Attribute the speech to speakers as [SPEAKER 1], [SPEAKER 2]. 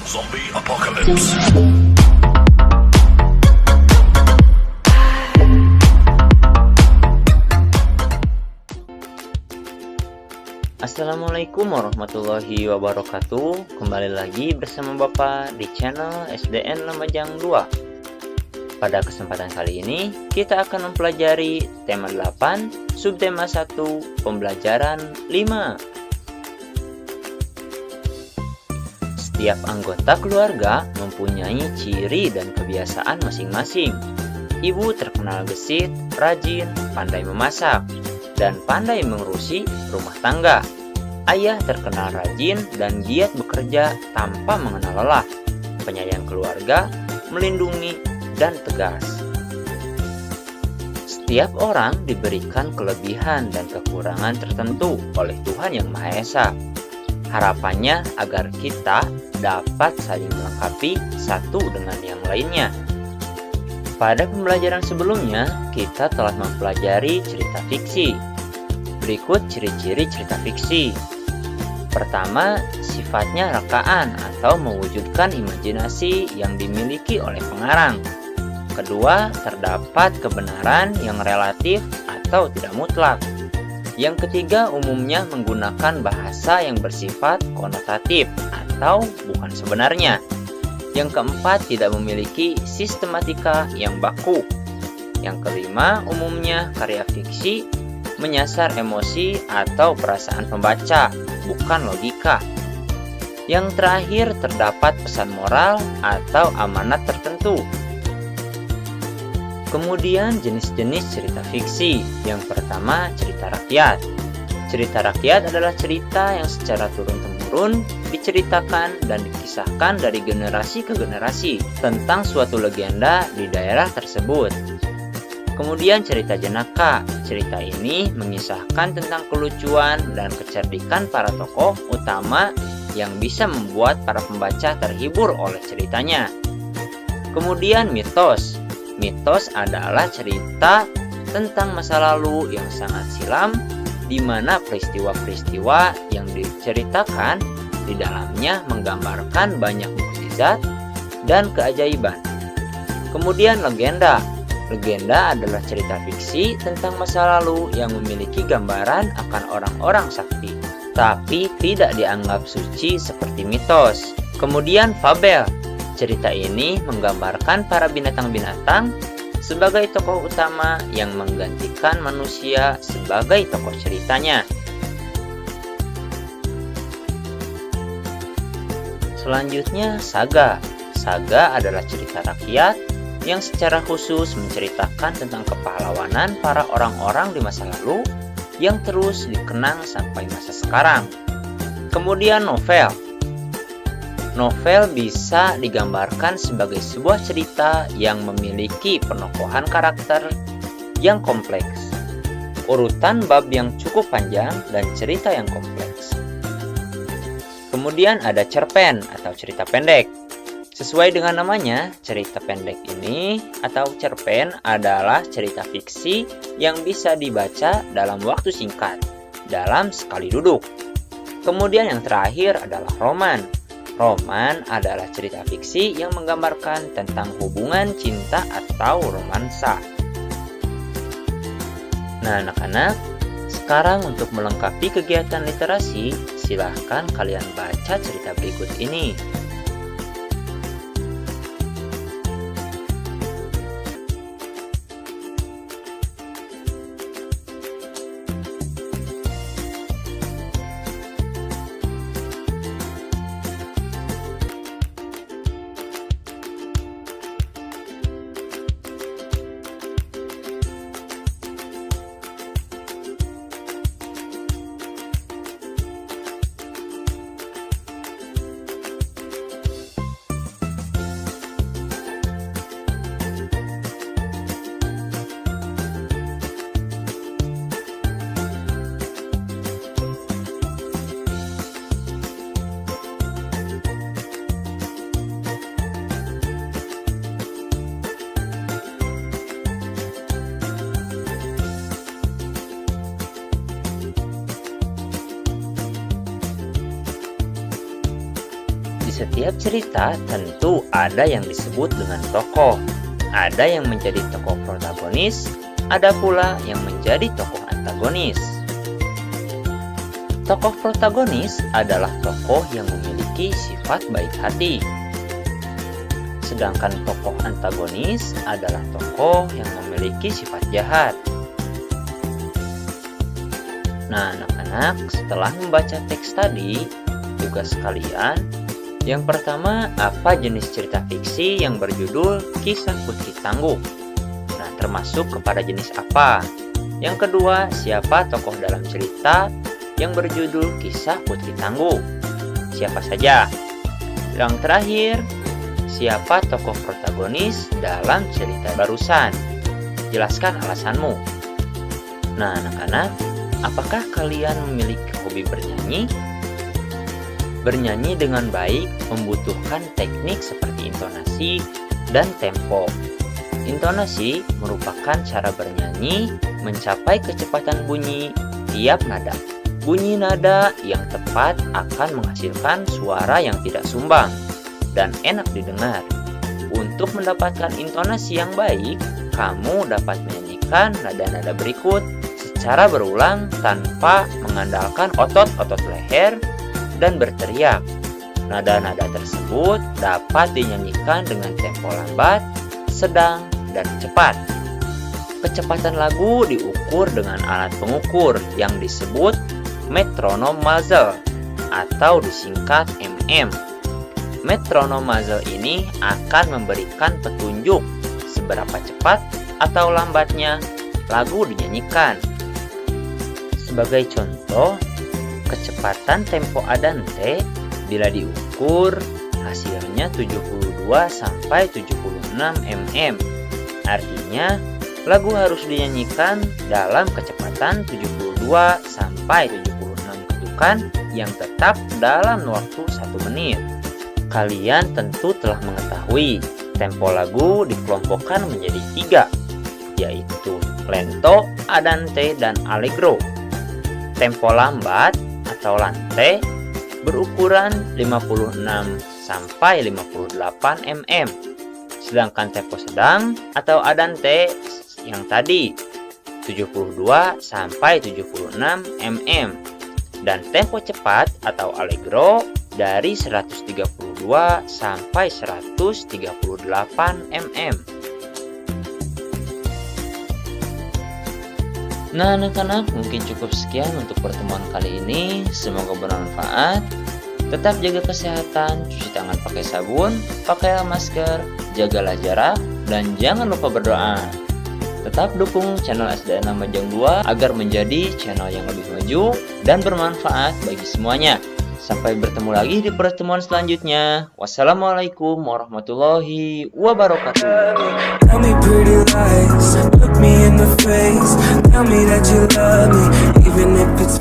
[SPEAKER 1] Zombie Apocalypse.
[SPEAKER 2] Assalamualaikum warahmatullahi wabarakatuh. Kembali lagi bersama Bapak di channel SDN Lumajang 2. Pada kesempatan kali ini kita akan mempelajari tema 8, subtema 1, pembelajaran 5. Setiap anggota keluarga mempunyai ciri dan kebiasaan masing-masing. Ibu terkenal gesit, rajin, pandai memasak, dan pandai mengurusi rumah tangga. Ayah terkenal rajin dan giat bekerja tanpa mengenal lelah, penyayang keluarga, melindungi, dan tegas. Setiap orang diberikan kelebihan dan kekurangan tertentu oleh Tuhan Yang Maha Esa. Harapannya agar kita dapat saling melengkapi satu dengan yang lainnya. Pada pembelajaran sebelumnya, kita telah mempelajari cerita fiksi. Berikut ciri-ciri cerita fiksi. Pertama, sifatnya rekaan atau mewujudkan imajinasi yang dimiliki oleh pengarang. Kedua, terdapat kebenaran yang relatif atau tidak mutlak. Yang ketiga, umumnya menggunakan bahasa yang bersifat konotatif atau bukan sebenarnya. Yang keempat, tidak memiliki sistematika yang baku. Yang kelima, umumnya karya fiksi menyasar emosi atau perasaan pembaca, bukan logika. Yang terakhir, terdapat pesan moral atau amanat tertentu. Kemudian jenis-jenis cerita fiksi. Yang pertama, cerita rakyat. Cerita rakyat adalah cerita yang secara turun-temurun diceritakan dan dikisahkan dari generasi ke generasi tentang suatu legenda di daerah tersebut. Kemudian cerita jenaka. Cerita ini mengisahkan tentang kelucuan dan kecerdikan para tokoh utama yang bisa membuat para pembaca terhibur oleh ceritanya. Kemudian mitos. Mitos adalah cerita tentang masa lalu yang sangat silam, di mana peristiwa-peristiwa yang diceritakan di dalamnya menggambarkan banyak mukjizat dan keajaiban. Kemudian legenda. Legenda adalah cerita fiksi tentang masa lalu yang memiliki gambaran akan orang-orang sakti, tapi tidak dianggap suci seperti mitos. Kemudian fabel. Cerita ini menggambarkan para binatang-binatang sebagai tokoh utama yang menggantikan manusia sebagai tokoh ceritanya. Selanjutnya, saga. Saga adalah cerita rakyat yang secara khusus menceritakan tentang kepahlawanan para orang-orang di masa lalu yang terus dikenang sampai masa sekarang. Kemudian novel. Novel bisa digambarkan sebagai sebuah cerita yang memiliki penokohan karakter yang kompleks, urutan bab yang cukup panjang, dan cerita yang kompleks. Kemudian ada cerpen atau cerita pendek. Sesuai dengan namanya, cerita pendek ini atau cerpen adalah cerita fiksi yang bisa dibaca dalam waktu singkat, dalam sekali duduk. Kemudian yang terakhir adalah roman. Roman adalah cerita fiksi yang menggambarkan tentang hubungan cinta atau romansa. Nah, anak-anak, sekarang untuk melengkapi kegiatan literasi, silahkan kalian baca cerita berikut ini. setiap cerita tentu ada yang disebut dengan tokoh. Ada yang menjadi tokoh protagonis, ada pula yang menjadi tokoh antagonis. Tokoh protagonis adalah tokoh yang memiliki sifat baik hati. Sedangkan tokoh antagonis adalah tokoh yang memiliki sifat jahat. Nah, anak-anak, setelah membaca teks tadi, tugas kalian yang pertama, apa jenis cerita fiksi yang berjudul Kisah Putri Tangguh? Nah, termasuk kepada jenis apa? Yang kedua, siapa tokoh dalam cerita yang berjudul Kisah Putri Tangguh? Siapa saja? Yang terakhir, siapa tokoh protagonis dalam cerita barusan? Jelaskan alasanmu. Nah, anak-anak, apakah kalian memiliki hobi bernyanyi? Bernyanyi dengan baik membutuhkan teknik seperti intonasi dan tempo. Intonasi merupakan cara bernyanyi mencapai kecepatan bunyi tiap nada. Bunyi nada yang tepat akan menghasilkan suara yang tidak sumbang dan enak didengar. Untuk mendapatkan intonasi yang baik, kamu dapat menyanyikan nada-nada berikut secara berulang tanpa mengandalkan otot-otot leher dan berteriak. Nada-nada tersebut dapat dinyanyikan dengan tempo lambat, sedang, dan cepat. Kecepatan lagu diukur dengan alat pengukur yang disebut metronom muzzle atau disingkat MM. Metronom muzzle ini akan memberikan petunjuk seberapa cepat atau lambatnya lagu dinyanyikan. Sebagai contoh, kecepatan tempo andante bila diukur hasilnya 72 sampai 76 mm. Artinya, lagu harus dinyanyikan dalam kecepatan 72 sampai 76 ketukan yang tetap dalam waktu 1 menit. Kalian tentu telah mengetahui tempo lagu dikelompokkan menjadi 3, yaitu lento, andante, dan allegro. Tempo lambat atau lante berukuran 56 sampai 58 mm. Sedangkan tempo sedang atau andante yang tadi 72 sampai 76 mm. Dan tempo cepat atau allegro dari 132 sampai 138 mm. Nah, anak-anak, mungkin cukup sekian untuk pertemuan kali ini. Semoga bermanfaat. Tetap jaga kesehatan, cuci tangan pakai sabun, pakai masker, jagalah jarak, dan jangan lupa berdoa. Tetap dukung channel SDN Majang 2 agar menjadi channel yang lebih maju dan bermanfaat bagi semuanya. Sampai bertemu lagi di pertemuan selanjutnya. Wassalamualaikum warahmatullahi wabarakatuh. Tell me pretty lies, look me in the face, tell me that you love me, even if it's